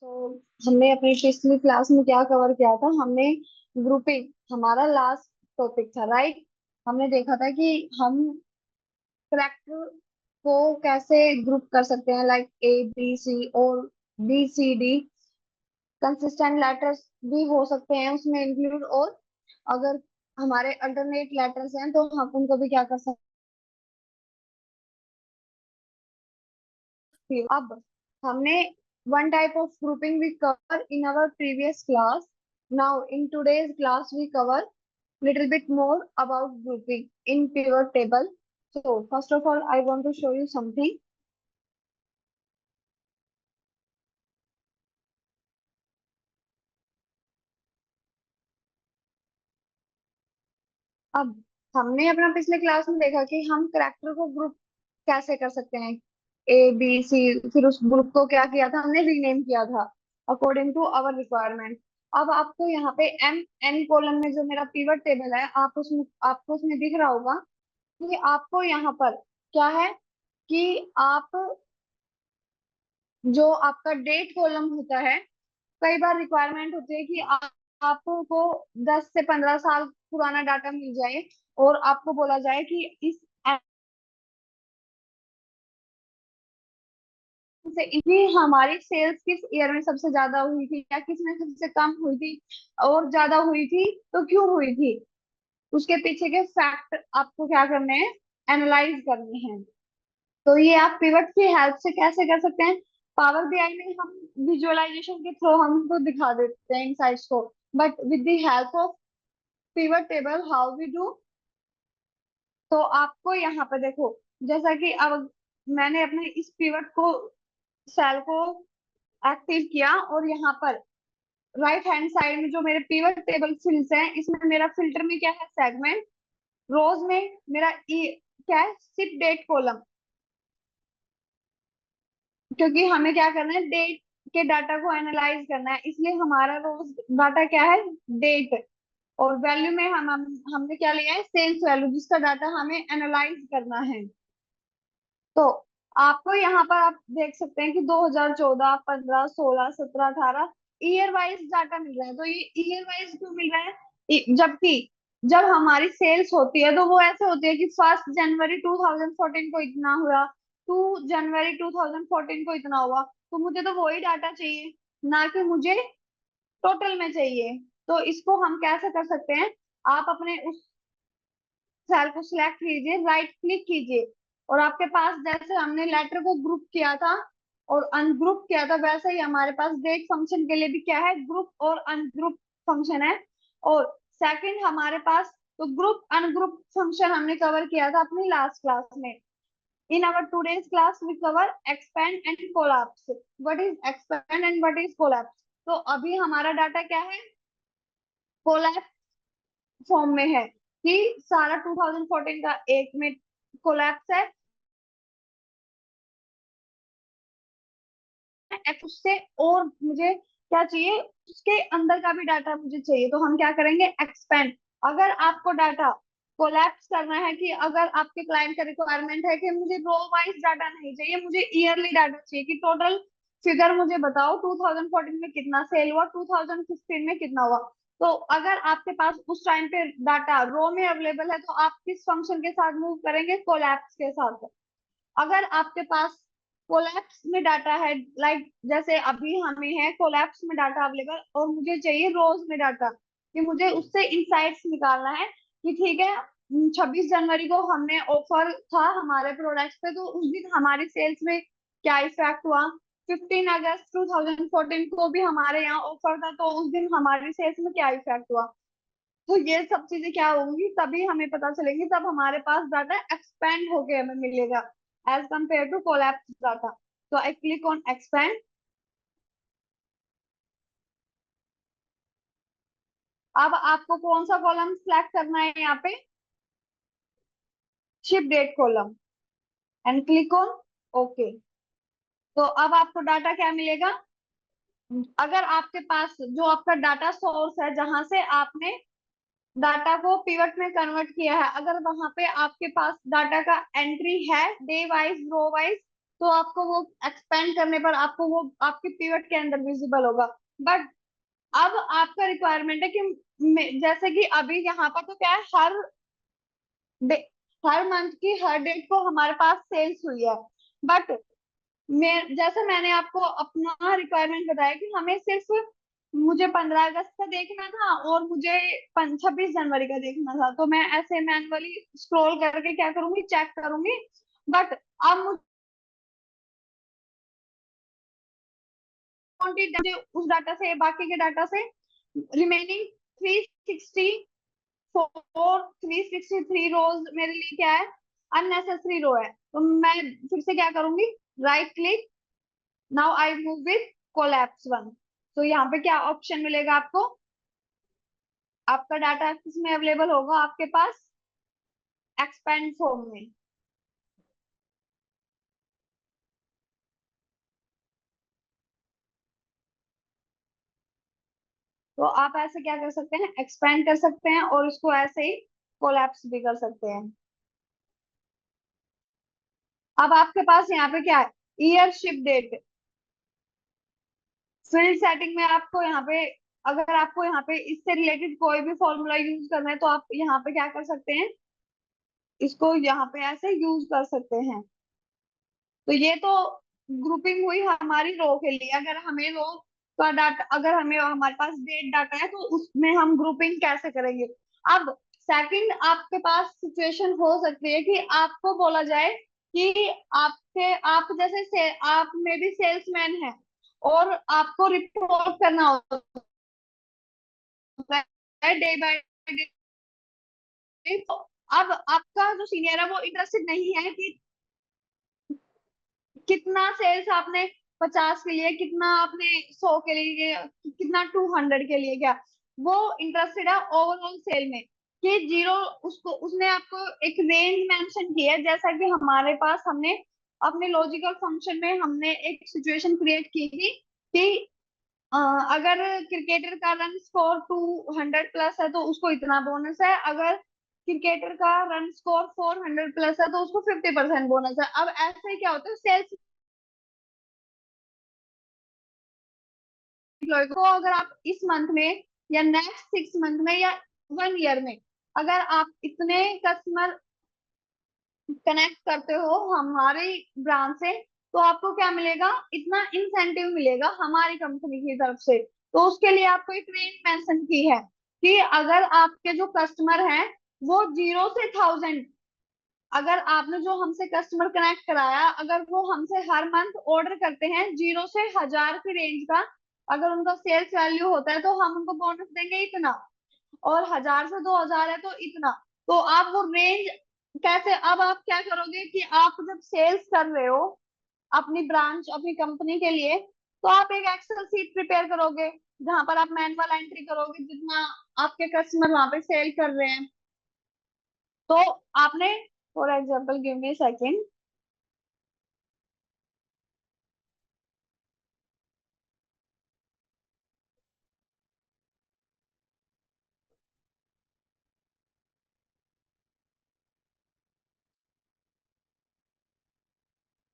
तो हमने अपनी पिछली क्लास में क्या कवर किया था? हमने ग्रुपिंग, हमारा लास्ट टॉपिक था, राइट। हमने देखा था कि हम करेक्टर को कैसे ग्रुप कर सकते हैं, लाइक ए बी सी और B C D. Consistent letters भी हो सकते हैं उसमें इंक्लूड, और अगर हमारे अल्टरनेट लेटर्स हैं तो हम उनको भी क्या कर सकते हैं। अब हमने one type of grouping we cover in our previous class. Now in today's class we cover little bit more about grouping in pivot table. So first of all I want to show you something. अब हमने अपना पिछले class में देखा कि हम character को group कैसे कर सकते हैं, ए बी सी। फिर उस ग्रुप को क्या किया था, हमने रीनेम किया था अकॉर्डिंग टू आवर रिक्वायरमेंट। अब आपको यहाँ पे एम एन कॉलम में जो मेरा पिवट टेबल है, आपको उसमें दिख रहा होगा कि आपको यहाँ पर क्या है कि आप जो आपका डेट कॉलम होता है, कई बार रिक्वायरमेंट होती है कि आपको 10 से 15 साल पुराना डाटा मिल जाए और आपको बोला जाए कि इस से इतनी हमारी सेल्स किस ईयर में सबसे ज्यादा हुई थी या किस में सबसे कम हुई थी, और ज्यादा हुई थी तो क्यों हुई थी, उसके पीछे के फैक्ट आपको क्या करने हैं, एनालाइज करने हैं। तो ये आप पिवट की हेल्प से कैसे कर सकते हैं? पावर बीआई में हम विजुअलाइजेशन के थ्रू हम उनको दिखा देते हैं इनसाइट्स को, but with the help of pivot table how we do. तो आपको यहाँ पे देखो, जैसा कि अब मैंने अपने इस पिवट को सेल को एक्टिव किया, और यहाँ पर राइट हैंड साइड में जो मेरे पिवट टेबल फिल्स हैं, इसमें मेरा फिल्टर में क्या है, सेगमेंट। रोज में मेरा क्या है, सिप डेट कॉलम, क्योंकि हमें क्या करना है, डेट के डाटा को एनालाइज करना है, इसलिए हमारा रोज डाटा क्या है, डेट। और वैल्यू में हमने क्या लिया है, सेल्स वैल्यू, जिसका डाटा हमें एनालाइज करना है। तो आपको यहाँ पर आप देख सकते हैं कि 2014, 15, 16, 17, 18 ईयर वाइज डाटा मिल रहा है। तो ये ईयर वाइज क्यों मिल रहा है? जबकि जब हमारी सेल्स होती है तो वो ऐसे होती है कि 1 जनवरी 2014 को इतना हुआ, 2 जनवरी 2014 को इतना हुआ। तो मुझे तो वही डाटा चाहिए, ना कि मुझे टोटल में चाहिए। तो इसको हम कैसे कर सकते हैं, आप अपने उस सेल को सिलेक्ट कीजिए, राइट क्लिक कीजिए, और आपके पास जैसे हमने लेटर को ग्रुप किया था और अनग्रुप किया था, वैसे ही हमारे पास डेट फंक्शन के लिए भी क्या है, ग्रुप और अनग्रुप फंक्शन है। और सेकंड हमारे पास, तो ग्रुप अनग्रुप फंक्शन हमने कवर किया था अपनी लास्ट क्लास में। In our today's class we cover expand and collapse. What is expand and what is collapse? तो अभी हमारा डाटा क्या है, कोलैप्स फॉर्म में है कि सारा 2014 का एक में कोलैप्स है, उससे और मुझे क्या चाहिए, उसके अंदर का भी डाटा मुझे चाहिए। तो हम क्या करेंगे, एक्सपेंड। अगर आपको डाटा कोलैप्स करना है, कि अगर आपके क्लाइंट का रिक्वायरमेंट है कि मुझे रो वाइज डाटा नहीं चाहिए, मुझे ईयरली डाटा चाहिए कि टोटल फिगर मुझे बताओ 2014 में कितना सेल हुआ, 2015 में कितना हुआ। तो अगर आपके पास उस टाइम पे डाटा रो में अवेलेबल है, तो आप किस फंक्शन के साथ मूव करेंगे, कोलैप्स के साथ। अगर आपके पास कोलैप्स में डाटा है, लाइक जैसे अभी हमें है कोलैप्स में डाटा अवेलेबल, और मुझे चाहिए रोज में डाटा, कि मुझे उससे इंसाइट्स निकालना है कि ठीक है, 26 जनवरी को हमने ऑफर था हमारे प्रोडक्ट्स पे, तो उस दिन हमारी सेल्स में क्या इफेक्ट हुआ। 15 अगस्त 2014 को भी हमारे यहाँ ऑफर था, तो उस दिन हमारी सेल्स में क्या इफेक्ट हुआ। तो ये सब चीजें क्या होंगी, तभी हमें पता चलेंगी, तब हमारे पास डाटा एक्सपेंड होके हमें मिलेगा as compare to collapse data. तो आई क्लिक ऑन एक्सपेंड। अब आपको कौन सा कॉलम सिलेक्ट करना है यहाँ पे, ship date column, and click on okay. तो अब आपको डाटा क्या मिलेगा, अगर आपके पास जो आपका डाटा सोर्स है जहां से आपने डाटा को पिवट में कन्वर्ट किया है, अगर वहां पे आपके पास डाटा का एंट्री है डे वाइज, रो वाइज, तो आपको वो एक्सपेंड करने पर आपको वो आपके पिवट के अंदर विजिबल होगा। बट अब आपका रिक्वायरमेंट है कि जैसे कि अभी यहाँ पर तो क्या है, डे हर मंथ की हर डेट को हमारे पास सेल्स हुई है। बट जैसे मैंने आपको अपना रिक्वायरमेंट बताया कि हमें सिर्फ मुझे 15 अगस्त का देखना था और मुझे 26 जनवरी का देखना था, तो मैं ऐसे मैनुअली स्क्रॉल करके क्या करूंगी, चेक करूंगी। बट अब मुझे उस डाटा से, बाकी के डाटा से रिमेनिंग 363 रोज मेरे लिए क्या है, अननेसेसरी रो है। तो मैं फिर से क्या करूंगी, right click, now I move with collapse one. तो यहाँ पे क्या ऑप्शन मिलेगा आपको, आपका डाटा किसमें अवेलेबल होगा आपके पास, एक्सपेंड फॉर्म में। तो आप ऐसे क्या कर सकते हैं, एक्सपेंड कर सकते हैं और उसको ऐसे ही कोलैप्स भी कर सकते हैं। अब आपके पास यहाँ पे क्या है, year, ship date, field setting में आपको यहाँ पे, अगर आपको यहाँ पे इससे रिलेटेड कोई भी फॉर्मूला यूज करना है तो आप यहाँ पे क्या कर सकते हैं, इसको यहाँ पे ऐसे यूज कर सकते हैं। तो ये तो ग्रुपिंग हुई हमारी रो के लिए। अगर हमें रो का डाटा, अगर हमें हमारे पास डेट डाटा है तो उसमें हम ग्रुपिंग कैसे करेंगे। अब सेकंड आपके पास सिचुएशन हो सकती है कि आपको बोला जाए कि आप जैसे आप में भी सेल्समैन है और आपको रिपोर्ट करना होता है डे बाय डे। तो अब आपका जो सीनियर है वो इंटरेस्टेड नहीं है कि कितना सेल्स आपने 50 के लिए, कितना आपने 100 के लिए, कितना 200 के लिए, क्या वो इंटरेस्टेड है ओवरऑल सेल में कि जीरो। उसको उसने आपको एक रेंज मेंशन की है, जैसा कि हमारे पास हमने अपने लॉजिकल फंक्शन में हमने एक सिचुएशन क्रिएट की थी कि अ, अगर क्रिकेटर का रन स्कोर 200 प्लस है तो उसको इतना बोनस है, अगर क्रिकेटर का रन स्कोर 400 प्लस है तो उसको 50% बोनस है। अब ऐसे क्या होता है, सेल्स एम्प्लॉय को अगर आप इस मंथ में या नेक्स्ट 6 मंथ में या 1 ईयर में अगर आप इतने कस्टमर कनेक्ट करते हो हमारे ब्रांच से, तो आपको क्या मिलेगा, इतना इंसेंटिव मिलेगा हमारी कंपनी की तरफ से। तो उसके लिए आपको एक रेंज मेंशन की है कि अगर आपके जो कस्टमर हैं वो 0 से 1000, अगर आपने जो हमसे कस्टमर कनेक्ट कराया अगर वो हमसे हर मंथ ऑर्डर करते हैं 0 से 1000 की रेंज का, अगर उनका सेल्स वैल्यू होता है तो हम उनको बोनस देंगे इतना, और 1000 से 2000 है तो इतना। तो आप वो रेंज कैसे, अब आप क्या करोगे कि आप जब सेल्स कर रहे हो अपनी ब्रांच, अपनी कंपनी के लिए, तो आप एक एक्सेल शीट प्रिपेयर करोगे जहां पर आप मैनुअल एंट्री करोगे जितना आपके कस्टमर वहां पे सेल कर रहे हैं। तो आपने, for example give me second,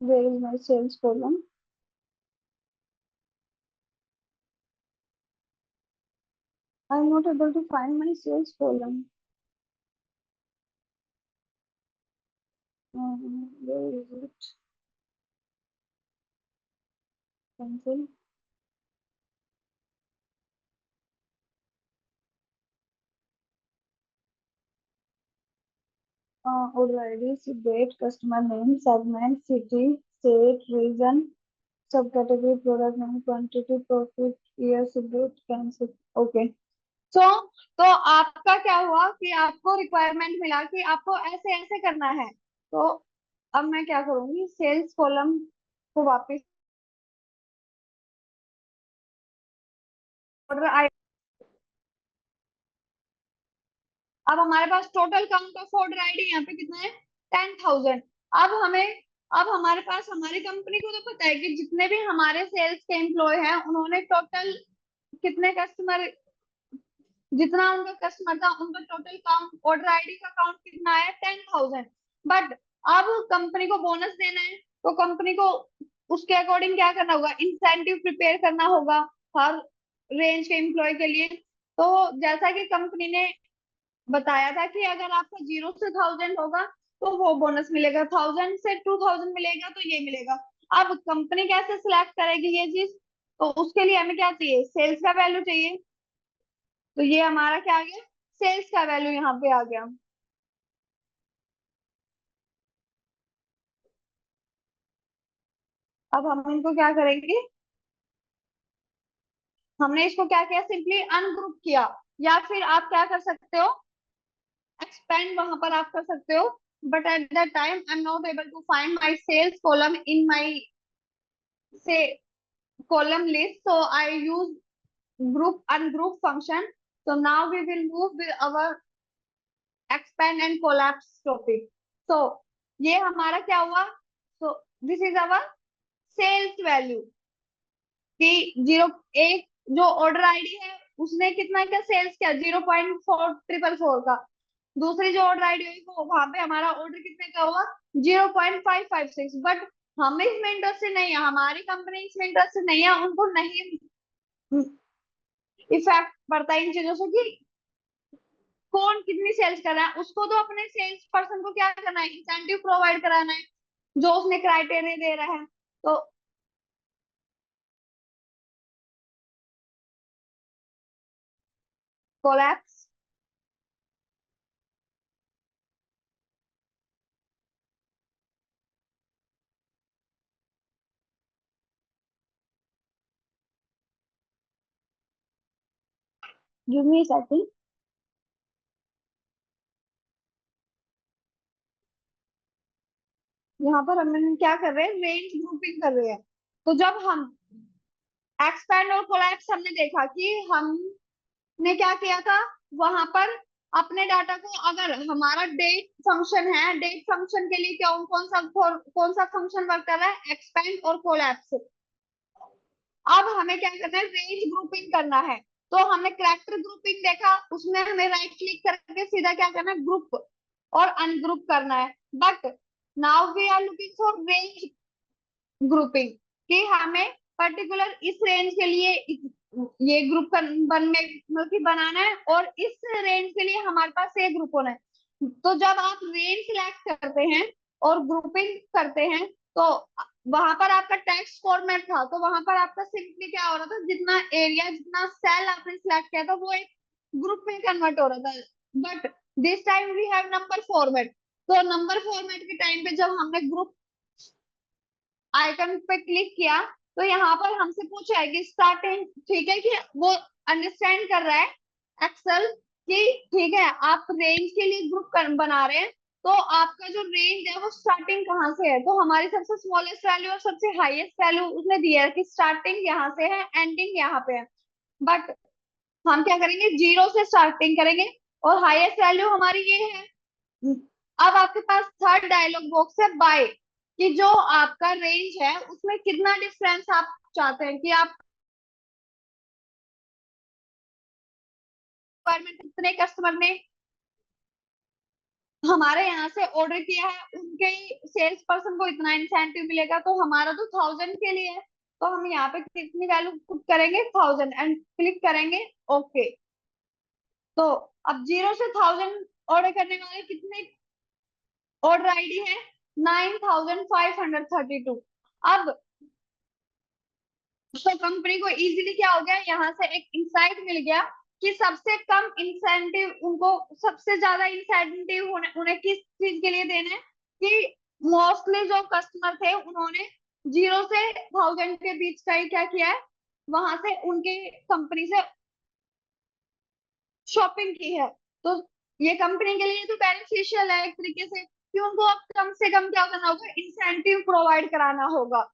where is my sales column, I am not able to find my sales column, where is it, cancel, order ID, date, customer name, segment, city, state, region, subcategory, product name, quantity, profit, year, date, cancel, okay. So तो आपका क्या हुआ कि आपको requirement मिला कि आपको ऐसे ऐसे करना है। तो अब मैं क्या करूंगी, सेल्स कॉलम को वापस, ऑर्डर, अब हमारे पास total count of order ID यहाँ पे कितना है, 10,000। अब हमें, अब हमारे पास हमारी कंपनी को तो पता है कि जितने भी हमारे सेल्स के एम्प्लॉय हैं उन्होंने टोटल कितने कस्टमर, जितना उनका कस्टमर था उनका टोटल काउंट, ऑर्डर आईडी का काउंट कितना है, 10,000। बट अब कंपनी को बोनस देना है, तो कंपनी को उसके अकॉर्डिंग क्या करना होगा, इंसेंटिव प्रिपेयर करना होगा हर रेंज के एम्प्लॉय के लिए। तो जैसा कि कंपनी ने बताया था कि अगर आपका 0 से 1000 होगा तो वो बोनस मिलेगा, 1000 से 2000 मिलेगा तो ये मिलेगा। अब कंपनी कैसे सिलेक्ट करेगी ये चीज, तो उसके लिए हमें क्या चाहिए, सेल्स का वैल्यू चाहिए। तो ये हमारा क्या आ गया, सेल्स का वैल्यू यहाँ पे आ गया। अब हम इनको क्या करेंगे, हमने इसको क्या किया, सिंपली अनग्रुप किया, या फिर आप क्या कर सकते हो, एक्सपेंड वहां पर आप कर सकते हो। But at that time I am not able to find my sales column in my से column list, so I use group ungroup function. So now we will move with our expand and collapse topic. So ये हमारा क्या हुआ, so this is our sales value कि zero, एक जो order ID है उसने कितना का सेल्स किया, 0.4444 का। दूसरी जो ऑर्डर आईडी हुई वो वहां पे हमारा ऑर्डर कितने का हुआ, 0.556। बट हम इसमें इंटरेस्टेड नहीं है, हमारी कंपनी इसमें इंटरेस्टेड नहीं है, उनको नहीं इफेक्ट पड़ता है इन चीजों से कि कौन कितनी सेल्स कर रहा है। उसको तो अपने सेल्स पर्सन को क्या करना है, इंसेंटिव प्रोवाइड कराना है जो उसने क्राइटेरिया दे रहा है। तो कोलैप्स, गिव मी सेकंड। यहाँ पर हम क्या कर रहे हैं, रेंज ग्रुपिंग कर रहे हैं। तो जब हम एक्सपैंड और कोलैप्स हमने देखा कि हमने क्या किया था वहां पर, अपने डाटा को, अगर हमारा डेट फंक्शन है, डेट फंक्शन के लिए कौन सा फंक्शन वर्क कर रहा है, एक्सपैंड और कोलैप्स। अब हमें क्या करना है, रेंज ग्रुपिंग करना है। तो हमने कैरेक्टर ग्रुपिंग देखा, उसमें हमें राइट क्लिक करके सीधा क्या करना है, ग्रुप और अनग्रुप करना है। But now we are looking for range grouping कि हमें पर्टिकुलर इस रेंज के लिए ये ग्रुप मतलब कि बनाना है, और इस रेंज के लिए हमारे पास ये ग्रुप होना है। तो जब आप रेंज सिलेक्ट करते हैं और ग्रुपिंग करते हैं, तो वहां पर आपका टेक्स्ट फॉर्मेट था, तो वहां पर आपका सिंपली क्या हो रहा था, जितना एरिया जितना सेल आपने सिलेक्ट किया था वो एक ग्रुप में कन्वर्ट हो रहा था। But this time we have number format. तो नंबर फॉर्मेट के टाइम पे जब हमने ग्रुप आइकन पे क्लिक किया, तो यहाँ पर हमसे पूछा है कि स्टार्टिंग, ठीक है कि वो अंडरस्टैंड कर रहा है एक्सेल कि ठीक है आप रेंज के लिए ग्रुप बना रहे हैं, तो आपका जो रेंज है वो स्टार्टिंग कहाँ से है। तो हमारी सबसे स्मॉलेस्ट वैल्यू और सबसे हाईएस्ट वैल्यू उसने दिया है कि स्टार्टिंग यहाँ से है, एंडिंग यहाँ पे है। बट हम क्या करेंगे, 0 से स्टार्टिंग करेंगे और हाईएस्ट वैल्यू हमारी ये है। अब आपके पास थर्ड डायलॉग बॉक्स है बाय, कि जो आपका रेंज है उसमें कितना डिफरेंस आप चाहते हैं कि आप रिक्वायरमेंट, कितने कस्टमर ने हमारे यहाँ से ऑर्डर किया है उनके सेल्स पर्सन को इतना इंसेंटिव मिलेगा, तो हमारा तो 1000 के लिए है। तो हम यहाँ पे कितनी वैल्यू पुट करेंगे, 1000 एंड क्लिक करेंगे ओके। तो अब 0 से 1000 ऑर्डर करने वाले कितने ऑर्डर आईडी है, 9532। अब तो कंपनी को इजीली क्या हो गया, यहाँ से एक इंसाइट मिल गया कि सबसे कम इंसेंटिव उनको, सबसे ज्यादा इंसेंटिव उन्हें किस चीज के लिए देने हैं, कि मोस्टली जो कस्टमर थे उन्होंने 0 से 1000 के बीच का ही क्या किया है, वहां से उनके कंपनी से शॉपिंग की है। तो ये कंपनी के लिए तो बेनिफिशियल है एक तरीके से, कि उनको अब कम से कम क्या करना होगा, इंसेंटिव प्रोवाइड कराना होगा।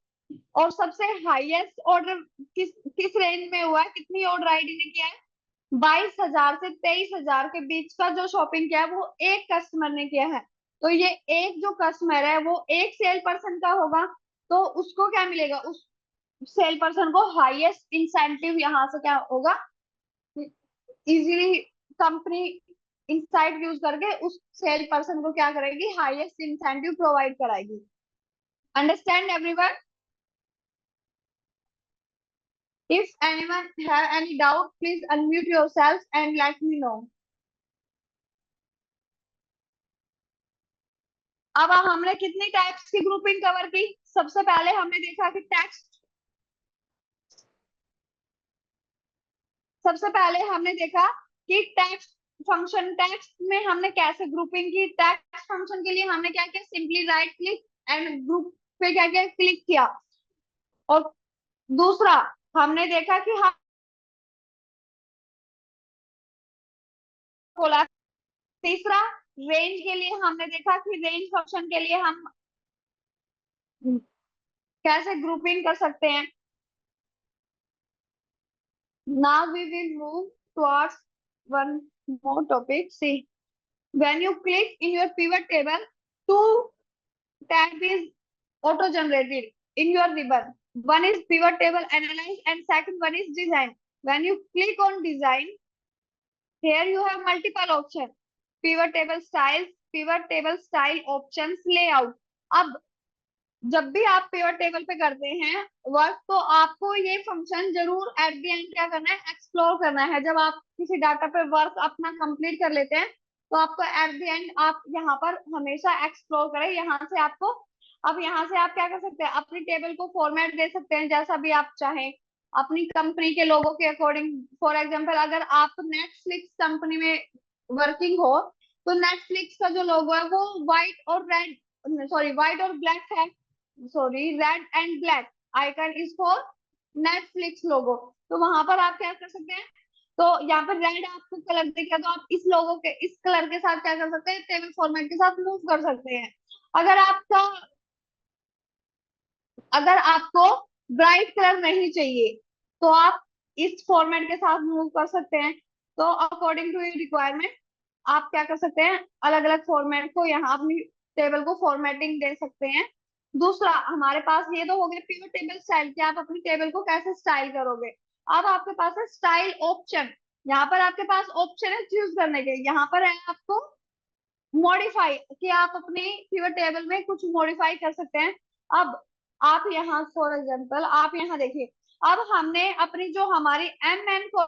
और सबसे हाईएस्ट ऑर्डर किस किस रेंज में हुआ है, कितनी ऑर्डर आईडी ने किया है, 22,000 से 23,000 के बीच का जो शॉपिंग किया है वो एक कस्टमर ने किया है। तो ये एक जो कस्टमर है वो एक सेल पर्सन का होगा, तो उसको क्या मिलेगा, उस सेल पर्सन को हाईएस्ट इंसेंटिव यहाँ से क्या होगा, इजीली कंपनी इंसाइट यूज करके उस सेल पर्सन को क्या करेगी, हाईएस्ट इंसेंटिव प्रोवाइड कराएगी। Understand everyone? If anyone have any doubt, please unmute yourself and let me know. अब हमने कितनी टाइप्स की ग्रुपिंग कवर की? सबसे पहले हमने देखा कि टेक्स्ट, सबसे पहले हमने देखा कि टेक्स्ट फंक्शन, टेक्स्ट में हमने कैसे ग्रुपिंग की। टेक्स्ट फंक्शन के लिए हमने क्या किया, simply write click and group पे क्या किया, क्लिक किया। और दूसरा हमने देखा कि हम बोला। तीसरा रेंज के लिए हमने देखा कि रेंज फंक्शन के लिए हम कैसे ग्रुपिंग कर सकते हैं। Now we will move towards one more topic. See, when you click in your pivot table, two tab is auto generated in your ribbon. One is pivot table analyze and second one is design. When you click on design, here you have multiple options. Pivot table styles, pivot table style options, layout. अब जब भी आप pivot table पे करते हैं work, तो आपको ये फंक्शन जरूर एट द एंड क्या करना है, एक्सप्लोर करना है। जब आप किसी डाटा पे वर्क अपना कंप्लीट कर लेते हैं, तो आपको एट द एंड आप यहाँ पर हमेशा एक्सप्लोर करें। यहाँ से आपको, अब यहाँ से आप क्या कर सकते हैं, अपनी टेबल को फॉर्मेट दे सकते हैं जैसा भी आप चाहें, अपनी कंपनी के लोगों के अकॉर्डिंग। फॉर एग्जाम्पल, अगर आप नेटफ्लिक्स कंपनी में वर्किंग हो, तो नेटफ्लिक्स का जो लोगो है वो व्हाइट और रेड, सॉरी व्हाइट और ब्लैक है, sorry red and black icon is for Netflix logo. तो वहां पर आप क्या कर सकते हैं, तो यहाँ पर रेड आपको कलर दिखेगा, तो आप इस लोगो के इस कलर के साथ क्या कर सकते हैं, टेबल फॉर्मेट के साथ मूव कर सकते हैं। अगर आपका, अगर आपको ब्राइट कलर नहीं चाहिए, तो आप इस फॉर्मेट के साथ मूव कर सकते हैं। तो अकॉर्डिंग टू योर रिक्वायरमेंट आप क्या कर सकते हैं, अलग अलग फॉर्मेट को यहाँ अपनी टेबल को फॉर्मेटिंग दे सकते हैं। दूसरा हमारे पास ये तो हो गया पिवट टेबल स्टाइल, कि आप अपनी टेबल को कैसे स्टाइल करोगे। अब आपके पास है स्टाइल ऑप्शन। यहाँ पर आपके पास ऑप्शन है चूज करने के। यहाँ पर है आपको मॉडिफाई, कि आप अपनी पिवट टेबल में कुछ मॉडिफाई कर सकते हैं। अब आप यहाँ फॉर एग्जांपल आप यहाँ देखिए, अब हमने अपनी जो हमारी एम एन को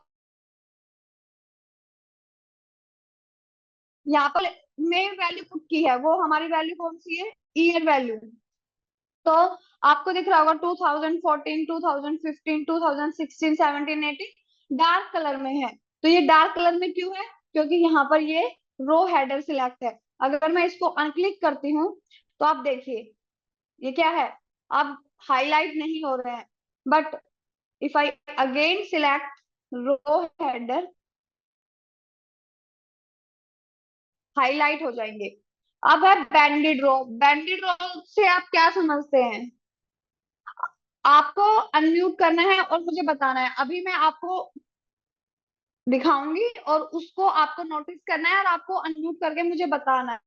यहाँ पर मेन वैल्यू पुट की है, वो हमारी वैल्यू कौन सी है, ईयर वैल्यू। तो आपको दिख रहा होगा 2014, 2015, 2016, 17, 18 डार्क कलर में है। तो ये डार्क कलर में क्यों है, क्योंकि यहाँ पर ये रो हेडर सिलेक्ट है। अगर मैं इसको अनक्लिक करती हूँ, तो आप देखिए ये क्या है, अब हाईलाइट नहीं हो रहे हैं। But if I again select row header, highlight हो जाएंगे। अब है बैंडेड रो। बैंडेड रो से आप क्या समझते हैं, आपको अनम्यूट करना है और मुझे बताना है। अभी मैं आपको दिखाऊंगी और उसको आपको नोटिस करना है और आपको अनम्यूट करके मुझे बताना है।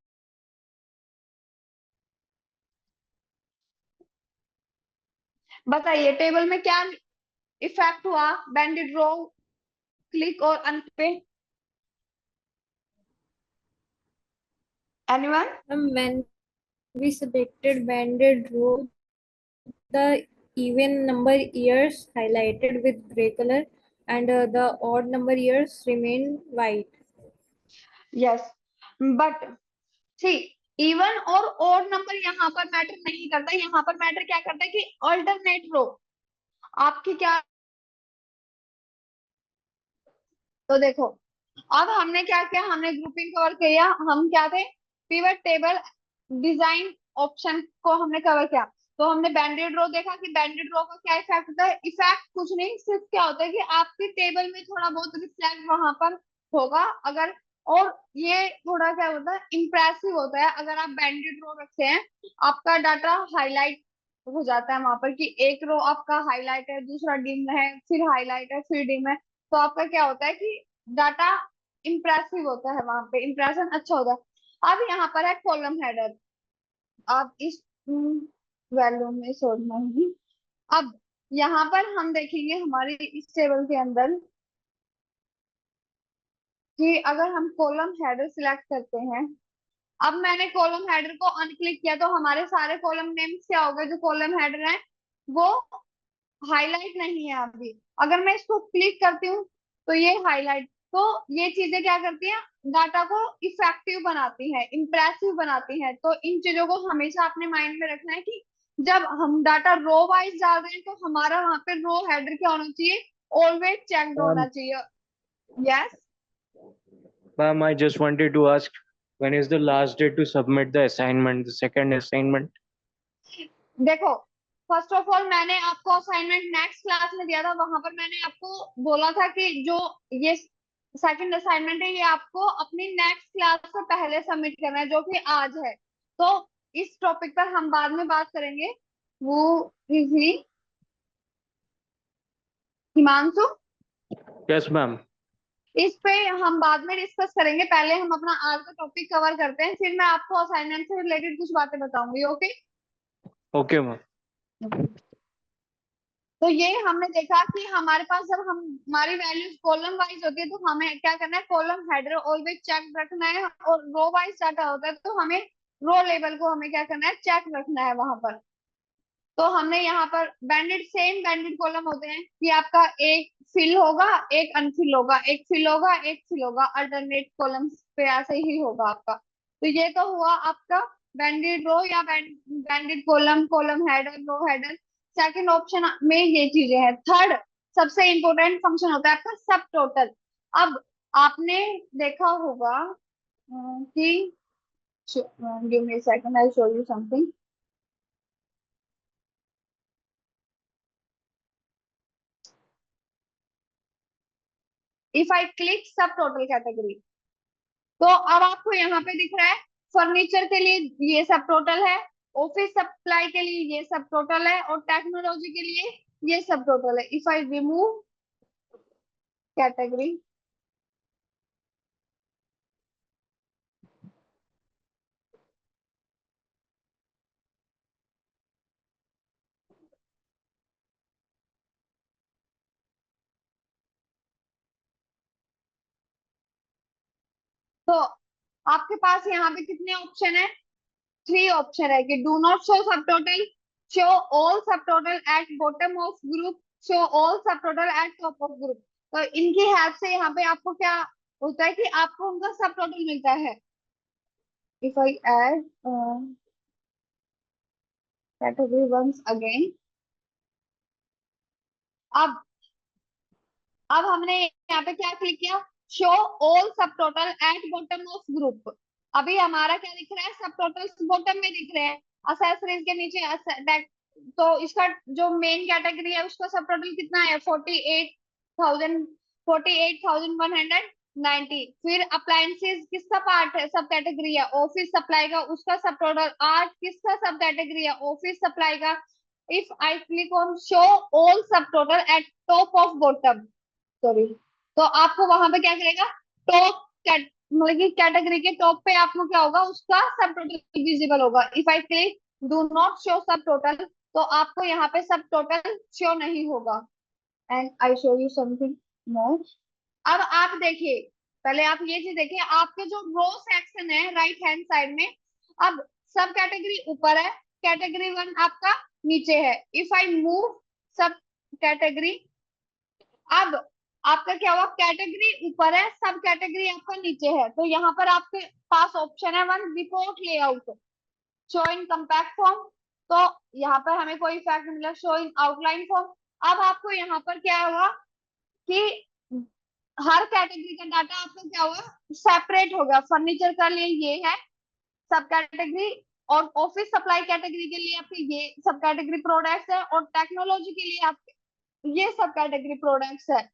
बताइए टेबल में क्या इफेक्ट हुआ बैंडेड रो क्लिक और अन पे, anyone? When we selected banded row, the even number years highlighted with gray color and the odd number years remain white. Yes, but see, even और ओड नंबर यहाँ पर मैटर नहीं करता। यहाँ पर मैटर क्या करता है कि अल्टरनेट रो आपकी क्या। तो देखो, अब हमने क्या किया, हमने ग्रुपिंग कवर किया। हम क्या थे, पिवट टेबल डिजाइन ऑप्शन को हमने कवर किया। तो हमने बैंडेड रो देखा कि बैंडेड रो का क्या इफेक्ट होता है। इफेक्ट कुछ नहीं, सिर्फ क्या होता है कि आपकी टेबल में थोड़ा बहुत रिफ्लेक्ट वहां पर होगा। अगर, और ये थोड़ा क्या होता है, इंप्रेसिव होता है। अगर आप बैंडेड रो रखते हैं, आपका डाटा हाईलाइट हो जाता है वहां पर, कि एक रो आपका हाईलाइट है, दूसरा डिम है, फिर हाईलाइट है, फिर डिम है। तो आपका क्या होता है कि डाटा इंप्रेसिव होता है, वहां पे इंप्रेशन अच्छा होता है। अब यहाँ पर है कॉलम हेडर। आप इस वैल्यू में छोड़ना ही। अब यहाँ पर हम देखेंगे हमारे इस टेबल के अंदर कि अगर हम कॉलम हेडर सिलेक्ट करते हैं, अब मैंने कॉलम हेडर को अनक्लिक किया तो हमारे सारे कॉलम नेम्स क्या हो गए, जो कॉलम हेडर हैं वो हाईलाइट नहीं है अभी। अगर मैं इसको क्लिक करती हूँ तो ये हाईलाइट, तो ये चीजें क्या करती हैं, डाटा को इफेक्टिव बनाती हैं, इंप्रेसिव बनाती हैं। तो इन चीजों को हमेशा अपने माइंड में रखना है कि जब हम डाटा रो वाइज डाल रहे हैं तो हमारा वहां पे रो हेडर क्या होना चाहिए, ऑलवेज चेक्ड होना मैम चाहिए। Yes. Ma'am I just wanted to ask, when is the last day to submit the assignment, the second assignment? देखो, फर्स्ट ऑफ ऑल मैंने आपको असाइनमेंट नेक्स्ट क्लास में दिया था, वहां पर मैंने आपको बोला था कि जो ये सेकंड असाइनमेंट है ये आपको अपनी नेक्स्ट क्लास से पहले सबमिट करना है, जो कि आज है। तो इस टॉपिक पर हम बाद में बात करेंगे। वो इजी हिमांशु, Yes ma'am. इस पे हम बाद में डिस्कस करेंगे, पहले हम अपना आज का टॉपिक कवर करते हैं, फिर मैं आपको असाइनमेंट से रिलेटेड कुछ बातें बताऊंगी। ओके। Okay ma'am. तो ये हमने देखा कि हमारे पास जब हम हमारी वैल्यूज कॉलम वाइज होती है तो हमें क्या करना है, कॉलम हेडर ऑलवेज चेक रखना है, और रो वाइज डाटा होता है तो हमें रो लेवल को हमें क्या करना है, चेक रखना है वहां पर। तो हमने यहाँ पर बैंडेड, सेम बैंडेड कॉलम होते हैं कि आपका एक फिल होगा, एक अनफिल होगा, एक फिल होगा, एक फिल होगा, अल्टरनेट कॉलम्स पे ऐसे ही होगा आपका। तो ये तो हुआ आपका बैंडेड रो या banded column, column header, row header. Second option में ये चीजें हैं। थर्ड सबसे इंपॉर्टेंट फंक्शन होता है आपका सब टोटल। अब आपने देखा होगा कि give me second, I show you something. If I click सब टोटल कैटेगरी, तो अब आपको यहाँ पे दिख रहा है फर्नीचर के लिए ये सब टोटल है, ऑफिस सप्लाई के लिए ये सब टोटल है, और टेक्नोलॉजी के लिए ये सब टोटल है। इफ आई रिमूव कैटेगरी, तो आपके पास यहाँ पे कितने ऑप्शन है, थ्री ऑप्शन है कि do not show sub total, show all सब total at bottom of group, show all सब total at top of group. तो इनकी हेल्प से यहाँ पे आपको क्या होता है कि आपको उनका सब टोटल मिलता है। If I add category once again, अब हमने यहाँ पे क्या क्लिक किया, शो ऑल सब total at bottom of group. अभी हमारा क्या दिख रहा है, सब टोटल बॉटम में दिख रहे हैं, असेसरीज के नीचे तो इसका जो मेन कैटेगरी है उसका सब टोटल कितना है, 48,000, 48,190। फिर अप्लायंसेस किसका पार्ट है, सब कैटेगरी है, ऑफिस सप्लाई का, उसका सब टोटल। आर्ट किसका सब कैटेगरी है, ऑफिस सप्लाई का। If I click on show all सब total at top of bottom, sorry, तो आपको वहां पे क्या करेगा, टॉप मतलब कि कैटेगरी के टॉप पे आपको क्या होगा, उसका सब टोटल विजिबल होगा। If I click do not show sub total, तो आपको यहाँ पे सब टोटल शो नहीं होगा। And I show you something more. अब आप देखिए, पहले आप ये चीज देखिए, आपके जो रो सेक्शन है राइट हैंड साइड में, अब सब कैटेगरी ऊपर है, कैटेगरी वन आपका नीचे है। इफ आई मूव सब कैटेगरी, अब आपका क्या हुआ, कैटेगरी ऊपर है, सब कैटेगरी आपका नीचे है। तो यहाँ पर आपके पास ऑप्शन है one, report layout, show in compact form. तो यहाँ पर हमें कोई इफेक्ट नहीं मिला, शो इन आउटलाइन फॉर्म। अब आपको यहाँ पर क्या हुआ कि हर कैटेगरी का डाटा आपका क्या हुआ, सेपरेट हो गया। फर्नीचर का लिए ये है सब कैटेगरी, और ऑफिस सप्लाई कैटेगरी के लिए आपके ये सब कैटेगरी प्रोडक्ट्स है, और टेक्नोलॉजी के लिए आपके ये सब कैटेगरी प्रोडक्ट्स है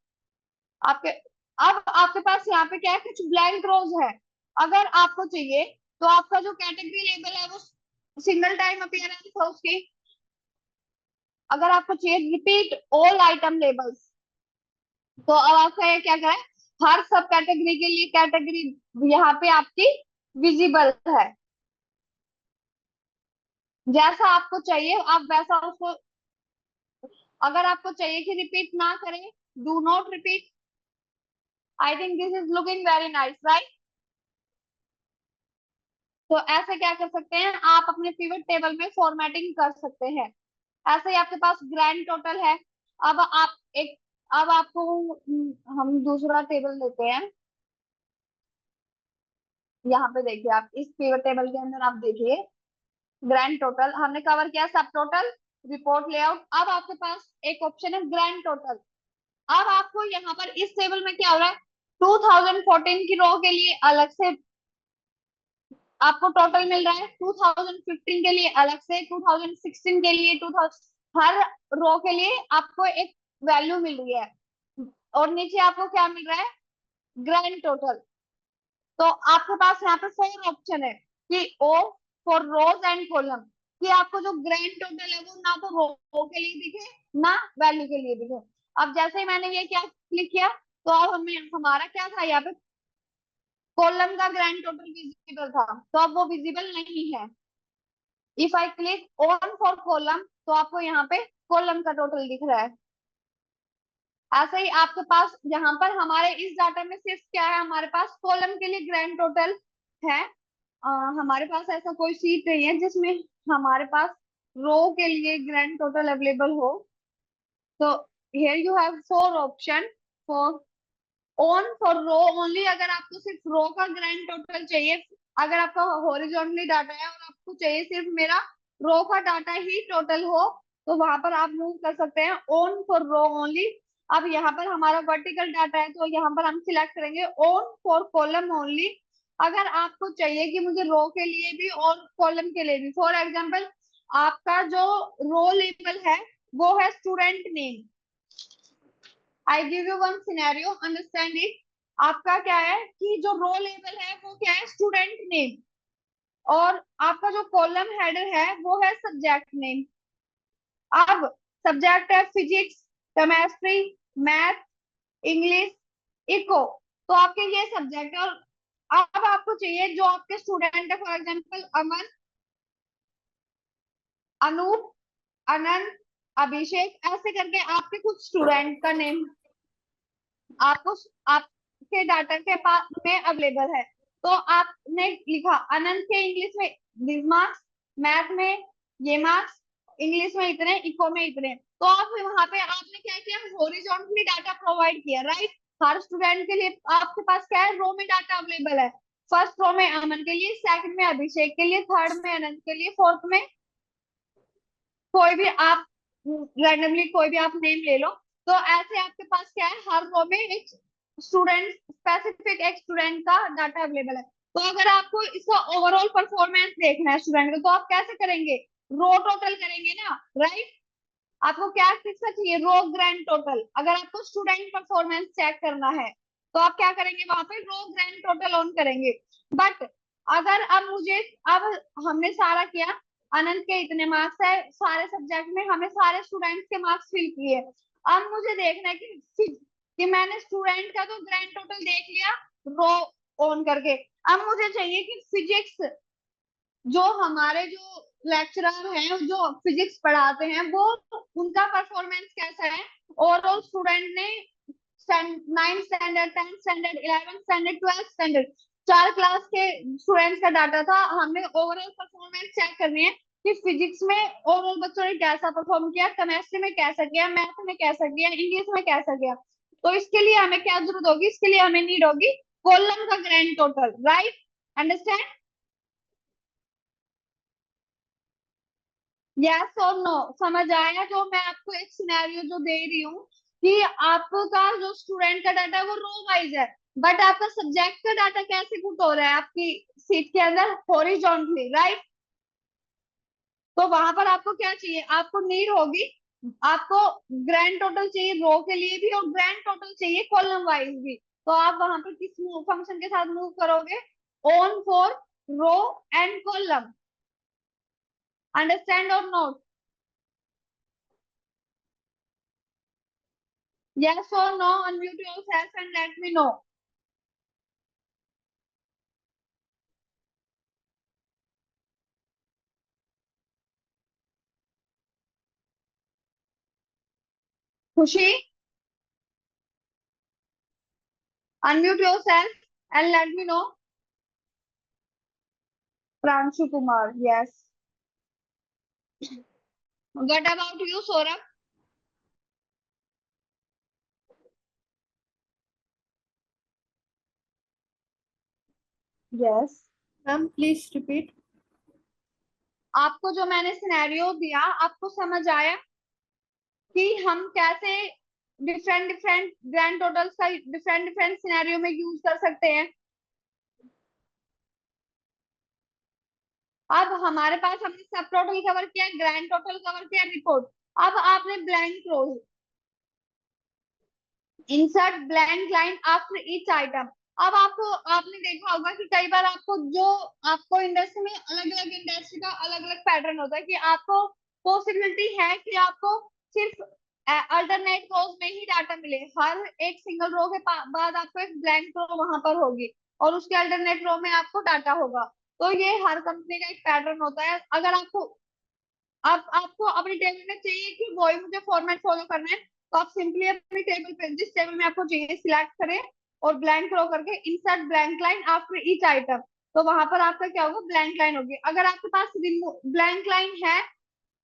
आपके। अब आपके पास यहाँ पे क्या है, कुछ ब्लैंक रोज है। अगर आपको चाहिए तो आपका जो कैटेगरी लेबल है वो सिंगल टाइम अपीयरेंस है उसकी। अगर आपको चाहिए रिपीट ऑल आइटम लेबल्स, तो अब आपका ये क्या करें, हर सब कैटेगरी के लिए कैटेगरी यहाँ पे आपकी विजिबल है। जैसा आपको चाहिए आप वैसा उसको, अगर आपको चाहिए कि रिपीट ना करें, do not repeat, I think this is looking very nice right. तो ऐसे क्या कर सकते हैं, आप अपने पिवट टेबल में फॉर्मेटिंग कर सकते हैं। ऐसे ही आपके पास ग्रैंड टोटल है। अब आप एक अब आपको हम दूसरा टेबल लेते हैं। यहाँ पे देखिए, आप इस पिवट टेबल के अंदर आप देखिए, ग्रैंड टोटल हमने कवर किया, सब टोटल, रिपोर्ट लेआउट। अब आपके पास एक ऑप्शन है ग्रैंड टोटल। अब आपको यहाँ पर इस टेबल में क्या हो रहा है, 2014 की रो के लिए अलग से आपको टोटल मिल रहा है, 2015 के लिए अलग से, 2016 के लिए, 2000 हर रो के लिए आपको एक वैल्यू मिल रही है। और नीचे आपको क्या मिल रहा है, ग्रैंड टोटल। तो आपके पास यहाँ पे 4 ऑप्शन है कि ओ फॉर रोज एंड कॉलम, कि आपको जो ग्रैंड टोटल है वो ना तो रो के लिए दिखे ना वैल्यू के लिए दिखे। अब जैसे ही मैंने ये क्या क्लिक किया, तो अब हमें हमारा क्या था, यहाँ पे कॉलम का ग्रैंड टोटल विजिबल था, तो अब वो विजिबल नहीं है। If I click on for column, तो आपको यहाँ पे कॉलम का टोटल दिख रहा है। ऐसे ही आपके पास यहाँ पर हमारे इस डाटा में सिर्फ क्या है, हमारे पास कॉलम के लिए ग्रैंड टोटल है। हमारे पास ऐसा कोई सीट नहीं है जिसमें हमारे पास रो के लिए ग्रैंड टोटल अवेलेबल हो। तो here you have 4 option for on for row only. अगर आपको सिर्फ रो का ग्रैंड टोटल चाहिए, अगर आपका हॉरिजॉन्टली डाटा है और आपको चाहिए सिर्फ मेरा रो का डाटा ही टोटल हो, तो वहां पर आप मूव कर सकते हैं ऑन फॉर रो ओनली। अब यहाँ पर हमारा वर्टिकल डाटा है, तो यहाँ पर हम सिलेक्ट करेंगे ऑन फॉर कॉलम ओनली। अगर आपको चाहिए कि मुझे रो के लिए भी और कॉलम के लिए भी, फॉर एग्जाम्पल आपका जो रो लेवल है वो है student name. I give you one scenario, understand it. आपका क्या है कि जो रो लेवल है वो क्या है, स्टूडेंट नेम, और आपका जो कॉलम हेडर है वो है सब्जेक्ट नेम। अब सब्जेक्ट है physics, chemistry, math, English, eco, तो आपके ये सब्जेक्ट है। और अब आपको चाहिए जो आपके स्टूडेंट है, फॉर एग्जाम्पल अमन, अनूप, अनंत, अभिषेक, ऐसे करके आपके कुछ स्टूडेंट का नेम आपको आपके डाटा के पास में अवेलेबल है। तो आपने लिखा अनंत के इंग्लिश में दिस मार्क्स, मैथ में ये मार्क्स, इंग्लिश में इतने, इको में इतने। तो आप वहां पे आपने क्या किया, हॉरिजॉन्टली डाटा प्रोवाइड किया, राइट। हर स्टूडेंट के लिए आपके पास क्या है, रो में डाटा अवेलेबल है। फर्स्ट रो में अमन के लिए, सेकंड में अभिषेक के लिए, थर्ड में अनंत के लिए, फोर्थ में कोई भी आप रैंडमली कोई भी आप नेम ले लो। तो ऐसे आपके पास क्या है, हर रो में एक स्टूडेंट, स्पेसिफिक एक स्टूडेंट का डाटा अवेलेबल है। तो अगर आपको इसका ओवरऑल परफॉर्मेंस देखना है स्टूडेंट का, तो आप कैसे करेंगे, रो टोटल करेंगे ना, राइट। आपको क्या किसका चाहिए, रो ग्रैंड टोटल। अगर आपको स्टूडेंट परफॉर्मेंस चेक करना है, तो आप क्या करेंगे, वहां पे रो ग्रैंड टोटल ऑन करेंगे। बट अगर अब मुझे, अब हमने सारा किया, अनंत के इतने मार्क्स है सारे सब्जेक्ट में, हमें सारे स्टूडेंट्स के मार्क्स फिल किए। अब मुझे देखना है कि मैंने स्टूडेंट का तो ग्रैंड टोटल देख लिया रो ऑन करके। अब मुझे चाहिए कि फिजिक्स, जो हमारे जो लेक्चरर हैं जो फिजिक्स पढ़ाते हैं, वो उनका परफॉर्मेंस कैसा है। ओवरऑल स्टूडेंट ने 9th standard, 10th standard, 11th standard, 12th standard, 4 class के स्टूडेंट्स का डाटा था। हमने ओवरऑल परफॉर्मेंस चेक करनी है कि फिजिक्स में ओवरऑल बच्चों ने कैसा परफॉर्म किया, केमिस्ट्री में कैसा किया, मैथ में कैसा किया, इंग्लिश में कैसा किया। तो इसके लिए हमें क्या जरूरत होगी, इसके लिए हमें नीड होगी कॉलम का grand total, right. Understand, yes और नो, समझ आया। जो मैं आपको एक सिनेरियो जो दे रही हूँ कि आपका जो स्टूडेंट का डाटा है वो रो वाइज है, बट आपका सब्जेक्ट का डाटा कैसे पुट हो रहा है आपकी सीट के अंदर, हॉरिजॉन्टली, राइट। तो वहां पर आपको क्या चाहिए, आपको नीड होगी, आपको ग्रैंड टोटल चाहिए रो के लिए भी और ग्रैंड टोटल चाहिए कॉलम वाइज भी। तो आप वहां पर किस फंक्शन के साथ मूव करोगे, on for row and column. Understand और note, yes or no, unmute yourself and let me know. खुशी, unmute yourself and let me know. Pranshu Kumar, yes. What about you Saurabh? Yes. Ma'am please repeat. आपको जो मैंने scenario दिया, आपको समझ आया कि हम कैसे डिफरेंट डिफरेंट ग्रैंड टोटल्स का डिफरेंट डिफरेंट सिनेरियो में यूज कर सकते हैं? अब हमारे पास हमने सब टोटल कवर किया, ग्रैंड टोटल कवर किया, रिपोर्ट। अब आपने blank rows, insert blank line after each item. अब आपको, आपने देखा होगा कि कई बार आपको जो, आपको इंडस्ट्री में अलग अलग इंडस्ट्री का अलग अलग पैटर्न होता है कि आपको पॉसिबिलिटी है कि आपको सिर्फ अल्टरनेट रोज में ही डाटा मिले। हर एक सिंगल रो के बाद आपको एक ब्लैंक रो वहां पर होगी और उसके अल्टरनेट रो में आपको डाटा होगा। तो ये हर कंपनी का एक पैटर्न होता है। अगर आपको, अब आपको अपनी टेबल में चाहिए कि वही मुझे फॉर्मेट फॉलो करना है, तो आप सिंपली अपनी टेबल पे, जिस टेबल में आपको चाहिए, सिलेक्ट करें और ब्लैंक रो करके insert blank line after each item. तो वहां पर आपका क्या होगा, ब्लैंक लाइन होगी। अगर आपके पास ब्लैंक लाइन है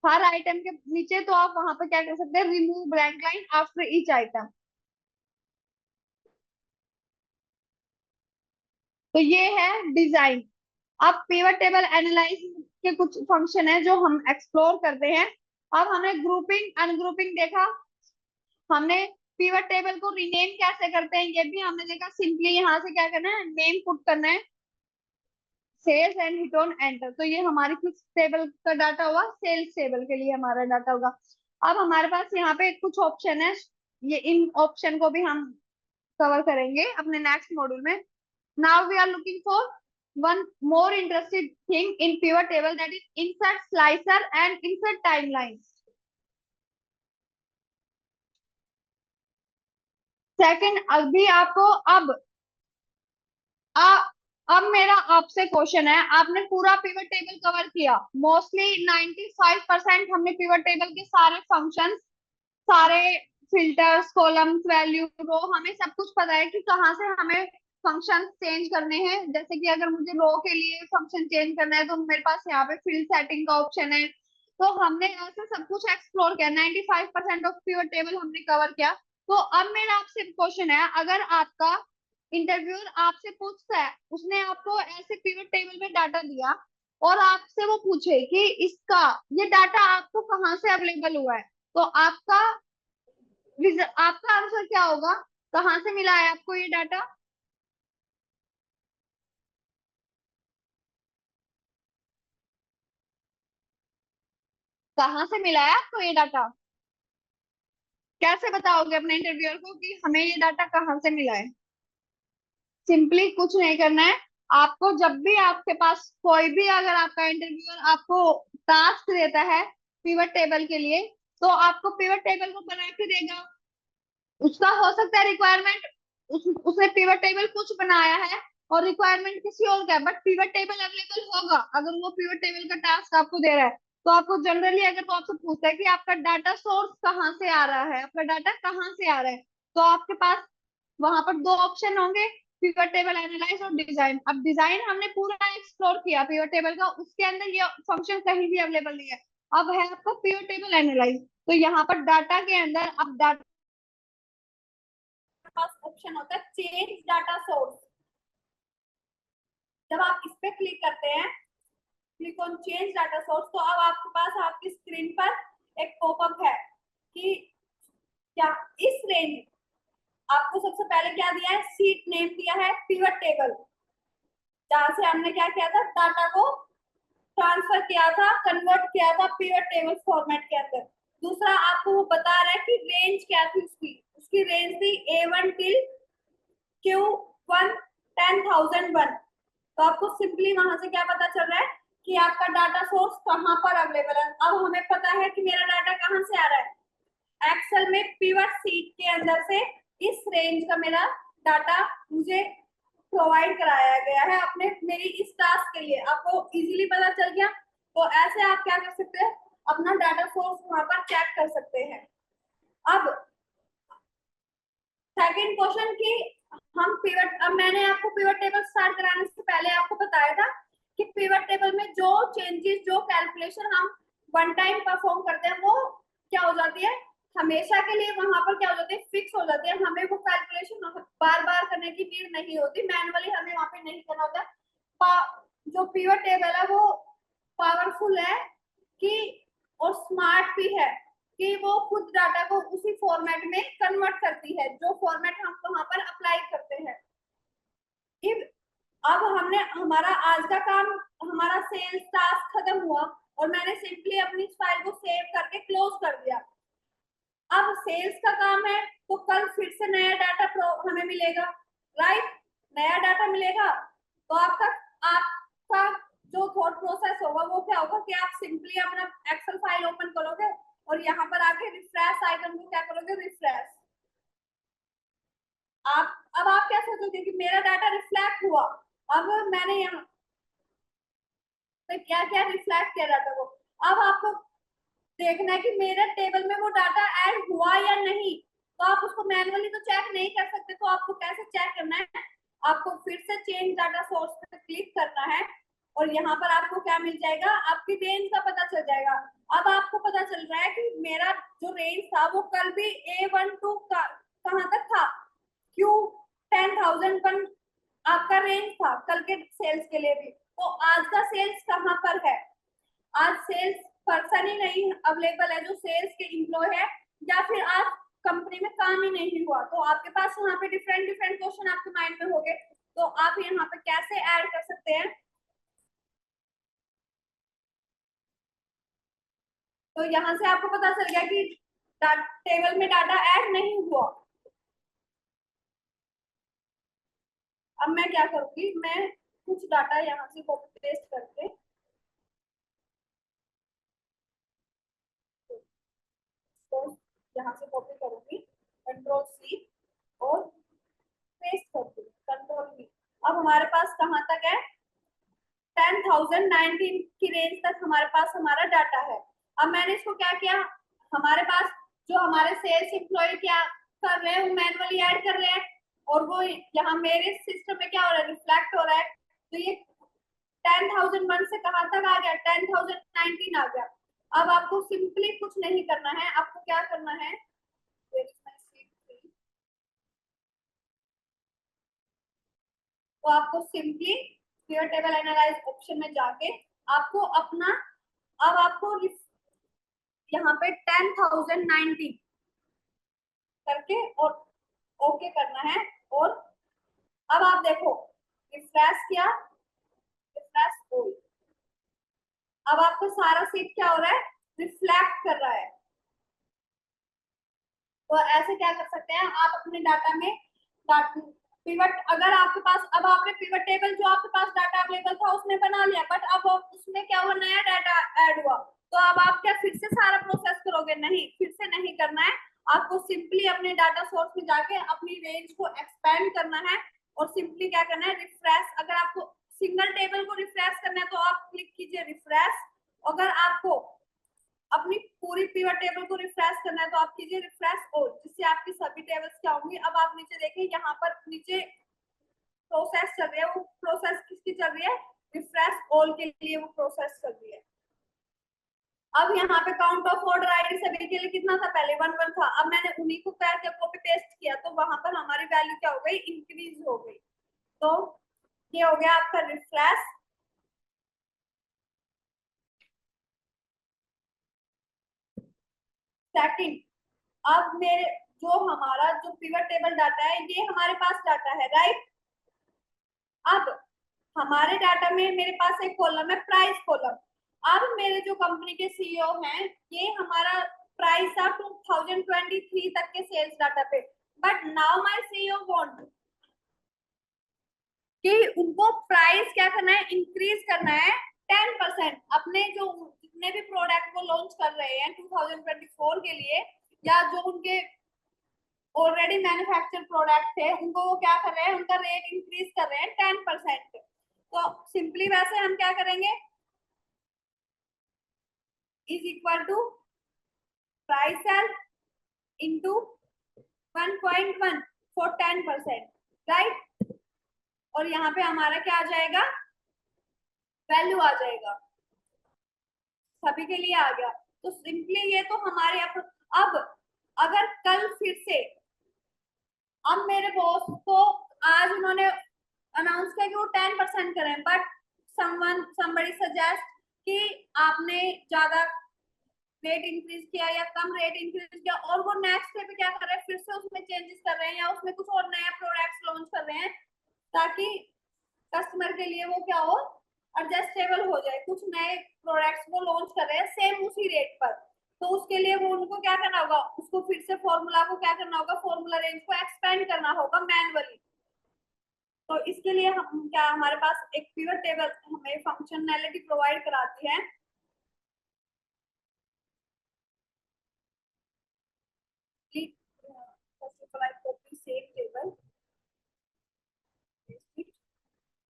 हर आइटम के नीचे, तो आप वहां पर क्या कर सकते हैं, remove blank line after each item. तो ये है डिजाइन। अब पिवट टेबल एनालाइज के कुछ फंक्शन है जो हम एक्सप्लोर करते हैं। अब हमने ग्रुपिंग अनग्रुपिंग देखा, हमने पिवट टेबल को रीनेम कैसे करते हैं ये भी हमने देखा। सिंपली यहाँ से क्या करना है, नेम पुट करना है, cells and hit on enter. तो ये हमारी किस टेबल का डाटा हुआ, सेल्स टेबल के लिए हमारा डाटा होगा। अब हमारे पास यहाँ पे कुछ ऑप्शन है, ये इन ऑप्शन को भी हम कवर करेंगे अपने नेक्स्ट मॉड्यूल में। Now we are looking for one more interesting thing in pivot table, that is insert slicer and insert timelines. Second, अभी आपको आ, अब मेरा आपसे क्वेश्चन है, आपने पूरा पिवट टेबल कवर किया, मोस्टली 95% हमने पिवट टेबल के सारे फंक्शंस, सारे फिल्टर्स, कॉलम्स, वैल्यू, रो, हमें सब कुछ पता है कि कहाँ से हमें फंक्शन चेंज करने हैं। जैसे कि अगर मुझे रो के लिए फंक्शन चेंज करना है तो मेरे पास यहाँ पे फील्ड सेटिंग का ऑप्शन है। तो हमने ऐसे सब कुछ एक्सप्लोर किया, 95% ऑफ पिवट टेबल हमने कवर किया। तो अब मेरा आपसे क्वेश्चन है, अगर आपका इंटरव्यूअर आपसे पूछता है, उसने आपको ऐसे पिवट टेबल में डाटा दिया और आपसे वो पूछे कि इसका ये डाटा आपको कहाँ से अवेलेबल हुआ है, तो आपका आंसर क्या होगा, कहाँ से मिला है आपको ये डाटा? कहाँ से मिला है आपको ये डाटा? कैसे बताओगे अपने इंटरव्यूअर को कि हमें ये डाटा कहाँ से मिला है? सिंपली कुछ नहीं करना है आपको। जब भी आपके पास कोई भी, अगर आपका इंटरव्यूअर आपको टास्क देता है पिवट टेबल के लिए, तो आपको पिवट टेबल को बना के देगा। उसका हो सकता है रिक्वायरमेंट, उसने पिवट टेबल कुछ बनाया है और रिक्वायरमेंट किसी और का है, बट पिवट टेबल अवेलेबल होगा। अगर वो पिवट टेबल का टास्क आपको दे रहा है, तो आपको जनरली, अगर वो आपसे पूछता है कि आपका डाटा सोर्स कहाँ से आ रहा है, आपका डाटा कहाँ से आ रहा है, तो आपके पास वहां पर दो ऑप्शन होंगे, पिवट टेबल एनालाइज और डिजाइन। अब डिजाइन हमने पूरा एक्सप्लोर किया पिवट टेबल का, उसके अंदर ये फंक्शन कहीं भी अवेलेबल नहीं है। अब है आपको पिवट टेबल एनालाइज। तो यहाँ पर डाटा के अंदर, अब डाटा पास ऑप्शन होता है चेंज डाटा सोर्स। जब आप इस पे क्लिक करते हैं, click on change data source, तो अब आपके पास आपकी स्क्रीन पर एक पॉपअप है कि क्या इस रेंज, आपको सबसे पहले क्या दिया है, सीट नेम दिया है पिवट टेबल, जहां से हमने क्या किया था, डाटा को ट्रांसफर किया था, कन्वर्ट किया था पिवट टेबल फॉर्मेट के अंदर। दूसरा, आपको वो बता रहा है कि रेंज क्या थी उसकी रेंज थी A1 टिल Q1 10,001। तो आपको सिंपली वहां से क्या पता चल रहा है कि आपका डाटा सोर्स कहां पर अवेलेबल है। अब हमें पता है कि मेरा डाटा कहां से आ रहा है, एक्सेल में पिवट सीट के अंदर से इस रेंज का मेरा डाटा मुझे प्रोवाइड कराया गया है अपने, मेरी इस टास्क के लिए। आपको इजीली पता चल गया। तो ऐसे आप क्या कर सकते हैं, अपना डाटा सोर्स वहां पर चेक कर सकते हैं। अब सेकंड क्वेश्चन की हम पिवट, अब मैंने आपको पिवट टेबल स्टार्ट कराने से पहले आपको बताया था कि पिवट टेबल में जो चेंजेस, जो कैलकुलेशन हम वन टाइम परफॉर्म करते हैं वो क्या हो जाती है, हमेशा के लिए वहां पर क्या हो जाती है, फिक्स हो जाती है। हमें वो कैलकुलेशन बार बार करने की नीड नहीं होती, मैनुअली हमें वहां पे नहीं करना होता। जो पिवट टेबल है वो पावरफुल है कि और स्मार्ट भी है कि वो खुद डाटा को उसी फॉर्मेट में कन्वर्ट करती है जो फॉर्मेट हम वहां पर अप्लाई करते हैं। अब हमने हमारा आज का काम, हमारा सेल्स टास्क खत्म हुआ और मैंने सिंपली अपनी फाइल को सेव करके क्लोज कर दिया। अब सेल्स का काम है तो कल फिर से नया डाटा हमें मिलेगा, राइट, नया डाटा मिलेगा तो आपका जो थॉट प्रोसेस होगा वो क्या होगा कि आप सिंपली अपना एक्सेल फाइल ओपन करोगे और यहाँ पर आके रिफ्रेश आइकन को क्या करोगे, रिफ्रेश। अब आप क्या सोचोगे कि मेरा डाटा रिफ्लेक्ट हुआ, अब मैंने यहाँ पे क्या क्या रिफ्लेक्ट किया डाटा को, अब आपको देखना है कि मेरे टेबल में वो डाटा ऐड हुआ या नहीं। तो आप उसको मैनुअली तो चेक नहीं कर सकते, तो आपको कैसे चेक करना है, आपको फिर से चेंज डाटा सोर्स पे क्लिक करना है और यहाँ पर आपको क्या मिल जाएगा, आपकी रेंज का पता चल जाएगा। अब आपको पता चल रहा है कि मेरा जो रेंज था वो कल भी A1 to कहाँ तक था, Q 10,000 आपका रेंज था कल के सेल्स के लिए भी। तो आज का सेल्स कहाँ पर है, आज सेल्स पर्सन ही नहीं अवेलेबल है जो सेल्स के एम्प्लॉय है, या फिर आज कंपनी में काम ही नहीं हुआ। तो आपके पास यहाँ पे डिफरेंट डिफरेंट क्वेश्चन आपके माइंड में होंगे, तो आप यहाँ पे कैसे ऐड कर सकते हैं। तो यहाँ से आपको पता चल गया कि टेबल में डाटा ऐड नहीं हुआ। अब मैं क्या करूंगी, मैं कुछ डाटा यहाँ से कॉपी पेस्ट करके तो यहाँ से कॉपी करूंगी, Ctrl+C और पेस्ट कर दूंगी, Ctrl+V। अब हमारे पास कहाँ तक है, 10,019 की रेंज तक हमारे पास हमारा डाटा है। अब मैंने इसको क्या किया, हमारे पास जो हमारे सेल्स एम्प्लॉय क्या कर रहे हैं वो मैनुअली ऐड कर रहे हैं और वो यहाँ मेरे सिस्टम में क्या हो रहा है, रिफ्लेक्ट हो रहा है। तो ये 10,001 से कहाँ तक आ गया, 10,019 आ गया। अब आपको सिंपली कुछ नहीं करना है, आपको क्या करना है, तो आपको simply pivot table analyse option में जाके आपको अपना, अब आपको यहाँ पे 10,090 करके और ओके करना है। और अब आप देखो, रिफ्रेश किया, रिफ्रेश हो, अब आपको सारा सीट क्या हो रहा है, रिफ्लेक्ट कर रहा है। तो ऐसे क्या कर सकते हैं आप अपने डाटा में पिवट, अगर आपके पास, अब आपने पिवट टेबल जो आपके पास डाटा अवेलेबल था उसने बना लिया, बट अब उसमें क्या हुआ, नया डाटा ऐड हुआ, तो अब आप क्या फिर से सारा प्रोसेस करोगे, नहीं, फिर से नहीं करना है। आपको सिंपली अपने डाटा सोर्स में जाके अपनी रेंज को एक्सपेंड करना है और सिंपली क्या करना है, रिफ्रेश। अगर आपको सिंगल टेबल को रिफ्रेश करना है तो आप क्लिक कीजिए रिफ्रेश। अगर आपको अपनी पूरी पिवट टेबल को रिफ्रेश करना है तो आप कीजिए रिफ्रेश ऑल, जिससे आपकी सभी टेबल्स क्या होंगी। अब आप नीचे देखिए, यहाँ पर नीचे प्रोसेस चल रही है, वो प्रोसेस किसकी चल रही है, रिफ्रेश ऑल के लिए वो प्रोसेस चल रही है। अब यहाँ पे काउंट ऑफ ऑर्डर आईडी सभी के लिए कितना था, पहले 1 1 था, अब मैंने उन्हीं को करके कॉपी पेस्ट किया तो वहां पर हमारी वैल्यू क्या हो गई, इंक्रीज हो गई। तो ये हो गया आपका रिफ्रेश। सेकंड, अब मेरे जो हमारा जो पिवट टेबल डाटा है ये हमारे पास डाटा है, राइट। अब हमारे डाटा में मेरे पास एक कॉलम है प्राइस कॉलम। अब मेरे जो कंपनी के सीईओ हैं, ये हमारा प्राइस था 2023 तक के सेल्स डाटा पे, but now my CEO want कि उनको प्राइस क्या करना है, इंक्रीज करना है 10%। अपने जो जितने भी प्रोडक्ट वो लॉन्च कर रहे हैं 2024 के लिए, या जो उनके ऑलरेडी मैन्युफैक्चर प्रोडक्ट थे उनको वो क्या कर रहे हैं, उनका रेट इंक्रीज कर रहे हैं 10%। तो सिंपली वैसे हम क्या करेंगे, is equal to price cell into 1.1 for 10%, right. और यहाँ पे हमारा क्या आ जाएगा, वैल्यू आ जाएगा, सभी के लिए आ गया। तो सिंपली ये तो हमारे अब अगर कल फिर से अब मेरे बॉस को आज उन्होंने अनाउंस किया कि वो 10% करें, बट somebody सजेस्ट कि आपने ज्यादा रेट इंक्रीज किया या कम रेट इंक्रीज किया, और वो नेक्स्ट डे पे क्या कर रहे हैं, फिर से उसमें चेंजेस कर रहे हैं या उसमें कुछ और नया प्रोडक्ट्स लॉन्च कर रहे हैं ताकि कस्टमर के लिए वो क्या हो, एडजस्टेबल हो जाए। कुछ नए प्रोडक्ट्स वो लॉन्च कर रहे हैं सेम उसी रेट पर, तो उसके लिए वो उनको क्या करना होगा, उसको फिर से फॉर्मूला को क्या करना होगा, फॉर्मूला रेंज को एक्सपेंड करना होगा मैनुअली। तो इसके लिए हम क्या, हमारे पास एक पिवट टेबल हमें फंक्शनैलिटी प्रोवाइड कराती है। Same table,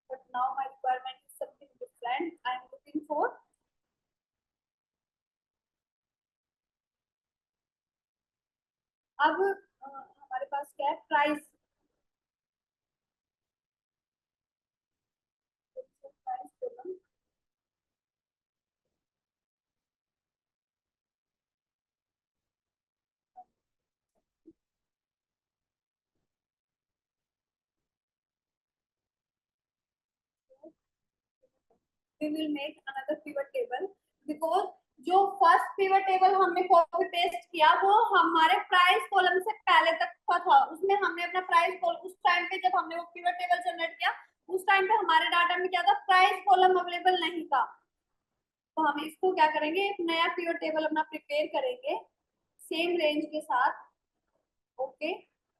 but now my requirement is something different. I am looking for अब हमारे पास क्या है, price column. We will make another pivot table because जो फर्स्ट पिवट टेबल हमने कॉपी पेस्ट किया वो हमारे प्राइस कॉलम से पहले तक का था, उसमें हमने अपना प्राइस कॉलम उस टाइम पे जब हमने वो पिवट टेबल जनरेट किया उस टाइम पे हमारे डाटा में क्या था, प्राइस कॉलम अवेलेबल नहीं था। तो हम इसको क्या करेंगे, एक नया पिवट टेबल अपना प्रिपेयर करेंगे सेम रेंज के साथ। ओके,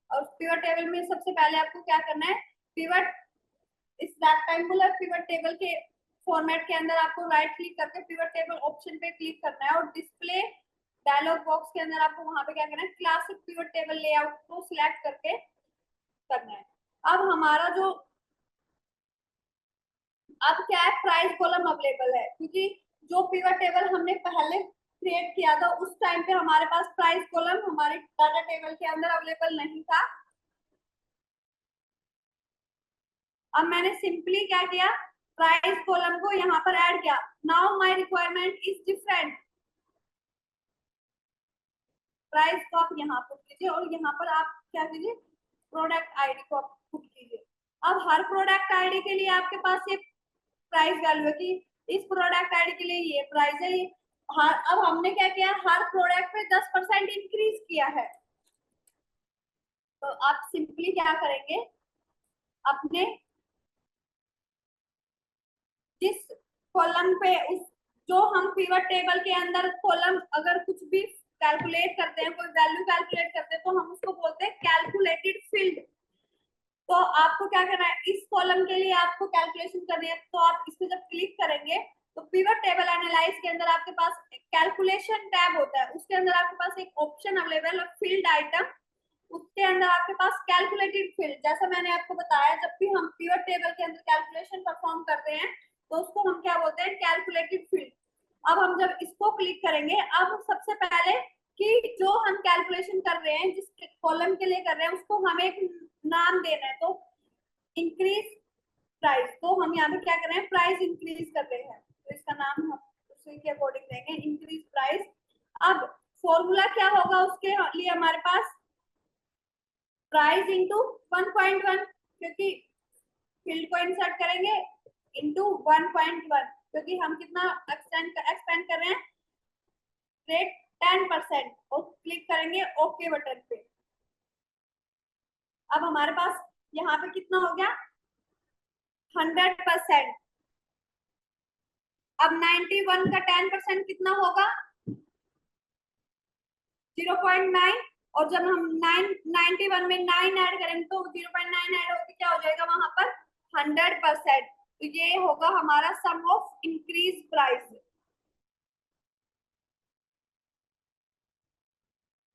और पिवट टेबल में सबसे पहले आपको क्या करना है, पिवट इस रेक्टेंगुलर पिवट टेबल के फॉर्मेट के अंदर आपको राइट क्लिक करके पिवट टेबल ऑप्शन पे क्लिक करना है और डिस्प्ले डायलॉग बॉक्स के अंदर आपको वहां पे क्या करना है, क्लासिक पिवट टेबल लेआउट को सिलेक्ट करके करना है। अब हमारा जो अब क्या है, प्राइस कॉलम अवेलेबल है क्योंकि जो पिवट टेबल हमने पहले क्रिएट किया था उस टाइम पे हमारे पास प्राइस कॉलम हमारे डाटा टेबल के अंदर अवेलेबल नहीं था। अब मैंने सिंपली क्या किया, प्राइस कॉलम को यहाँ पर ऐड किया। Now my requirement is different, price को आप यहाँ पुट कीजिए और यहाँ पर आप क्या कीजिए, प्रोडक्ट आईडी को आप पुट कीजिए। अब हर प्रोडक्ट आईडी के लिए आपके पास एक प्राइस वैल्यू है कि इस प्रोडक्ट आईडी के लिए ये प्राइस है, ये हर, अब हमने क्या किया, हर प्रोडक्ट पे 10% इंक्रीज किया है। तो आप सिंपली क्या करेंगे, अपने जिस कॉलम पे उस जो हम पिवट टेबल के अंदर कॉलम अगर कुछ भी कैलकुलेट करते हैं, कोई वैल्यू कैलकुलेट करते हैं तो हम उसको बोलते हैं कैलकुलेटेड फील्ड। तो आपको क्या करना है, इस कॉलम के लिए आपको कैलकुलेशन करनी है, तो आप इस पे जब क्लिक करेंगे तो पिवट टेबल एनालाइज के अंदर आपके पास कैलकुलेशन टैब होता है, उसके अंदर आपके पास एक ऑप्शन अवेलेबल है फील्ड आइटम, उसके अंदर आपके पास कैलकुलेटेड फील्ड। जैसा मैंने आपको बताया जब भी हम पिवट टेबल के अंदर कैलकुलेशन परफॉर्म करते हैं तो उसको हम क्या बोलते हैं, कैलकुलेटेड फील्ड। अब हम जब इसको क्लिक करेंगे, अब सबसे पहले कि जो हम कैलकुलेशन कर रहे हैं जिस कॉलम के लिए कर रहे हैं उसको हमें एक नाम देना है। तो इंक्रीज प्राइस, तो हम यहाँ पे क्या कर रहे हैं, प्राइस इंक्रीज कर रहे हैं, तो इसका नाम हम उसी के अकॉर्डिंग देंगे, इंक्रीज प्राइस। अब फॉर्मूला क्या होगा उसके लिए, हमारे पास प्राइस इंटू 1.1 क्योंकि फील्ड को इंसर्ट करेंगे इंटू 1.1 क्योंकि हम कितना एक्सपेंड कर रहे हैं, रेट 10%, और क्लिक करेंगे ओके बटन पे। अब हमारे पास यहाँ पे कितना हो गया, 100%। अब 91 का 10% कितना होगा, 0.9, और जब हम 91 में 9 ऐड करेंगे तो 0.9 ऐड होकर क्या हो जाएगा वहां पर 100%। तो ये होगा हमारा सम ऑफ इंक्रीज प्राइस।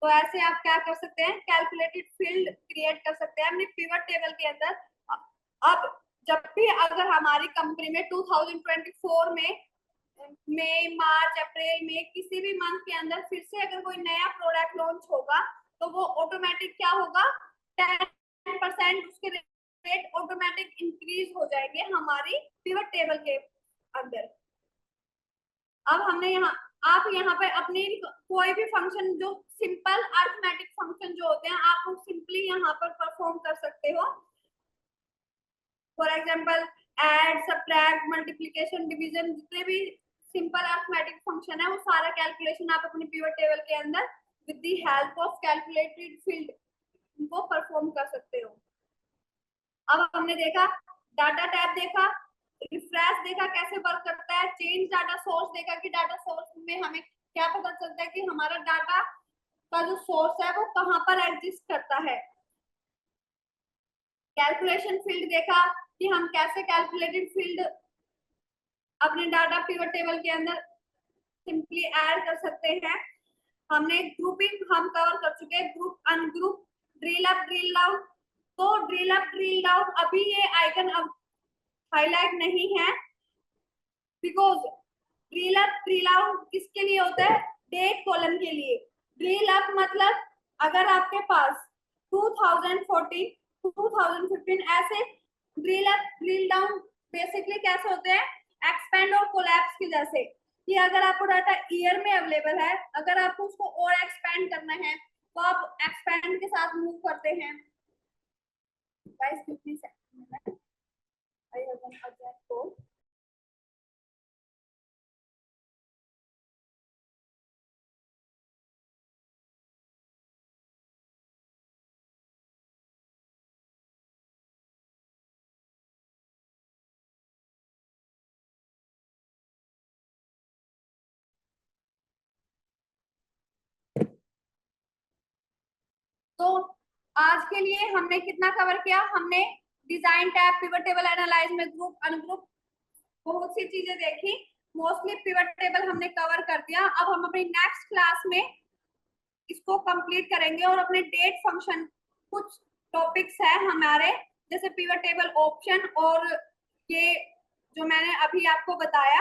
तो ऐसे आप क्या कर सकते हैं, कैलकुलेटेड फील्ड क्रिएट कर सकते हैं अपने पिवट टेबल के अंदर। अब जब भी अगर हमारी कंपनी में 2024 में मई, मार्च, अप्रैल में किसी भी मंथ के अंदर फिर से अगर कोई नया प्रोडक्ट लॉन्च होगा तो वो ऑटोमेटिक क्या होगा, 10% उसके रेट ऑटोमेटिक इंक्रीज हो जाएंगे हमारी पिवट टेबल के अंदर। अब हमने यहाँ, आप यहाँ पे अपनी कोई भी फंक्शन जो सिंपल अरिथमेटिक फंक्शन जो होते हैं आप वो सिंपली यहाँ पर परफॉर्म कर सकते हो। For example add, subtract, multiplication, division, जितने भी सिंपल अरिथमेटिक फंक्शन है वो सारा कैलकुलेशन आप अपनी पिवट टेबल के अंदर with the help of calculated field वो परफॉर्म कर सकते हो। अब हमने देखा डाटा टैब, देखा रिफ्रेश, देखा कैसे वर्क करता है, चेंज डाटा सोर्स देखा कि डाटा सोर्स में हमें क्या पता चलता है कि हमारा डाटा का जो सोर्स है वो कहाँ पर एग्जिस्ट करता है। कैलकुलेशन फील्ड देखा कि हम कैसे कैलकुलेटेड फील्ड अपने डाटा पिवट टेबल के अंदर सिंपली ऐड कर सकते हैं। हमने ग्रुपिंग हम कवर कर चुके हैं, group ungroup, drill up drill down. तो ड्रिल अप ड्रिल डाउन अभी ये आइकन अब हाईलाइट नहीं है because drill up drill down किसके लिए होता है, डेट कॉलम के लिए। ड्रिल अप मतलब अगर आपके पास 2014 2015 ऐसे drill up drill down basically कैसे होते हैं, एक्सपेंड और कोलैप्स के जैसे, कि अगर आपको डाटा ईयर में अवेलेबल है, अगर आपको उसको और एक्सपेंड करना है तो आप एक्सपेंड के साथ मूव करते हैं। Guys please I have one again code. तो आज के लिए हमने कितना कवर किया, हमने design tab, pivot table analyse में ग्रुप अनग्रुप बहुत सी चीजें देखी, मोस्टली पिवट टेबल हमने कवर कर दिया। अब हम अपनी नेक्स्ट क्लास में इसको कंप्लीट करेंगे और अपने डेट फंक्शन कुछ टॉपिक्स है हमारे जैसे पिवट टेबल ऑप्शन और ये जो मैंने अभी आपको बताया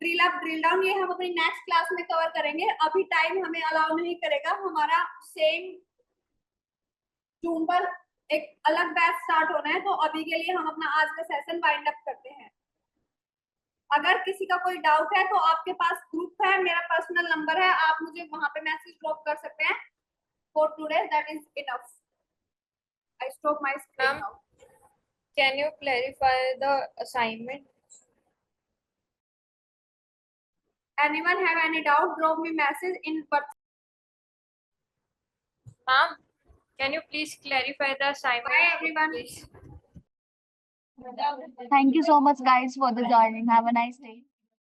ड्रिल अप ड्रिल डाउन, ये हम अपनी नेक्स्ट क्लास में कवर करेंगे। अभी टाइम हमें अलाउ नहीं करेगा, हमारा सेम जून पर एक अलग बैच स्टार्ट होना है, तो अभी के लिए हम अपना आज का सेशन वाइंड अप करते हैं। अगर किसी का कोई डाउट है तो आपके पास ग्रुप है, मेरा पर्सनल नंबर है, आप मुझे वहां पे मैसेज ड्रॉप कर सकते हैं। For today that is enough. I stop my screen now. Can you clarify the assignment? Anyone have any doubt, drop me message in WhatsApp. Ma'am, can you please clarify the assignment? Bye everyone. Please. Thank you so much, guys, for the joining. Have a nice day.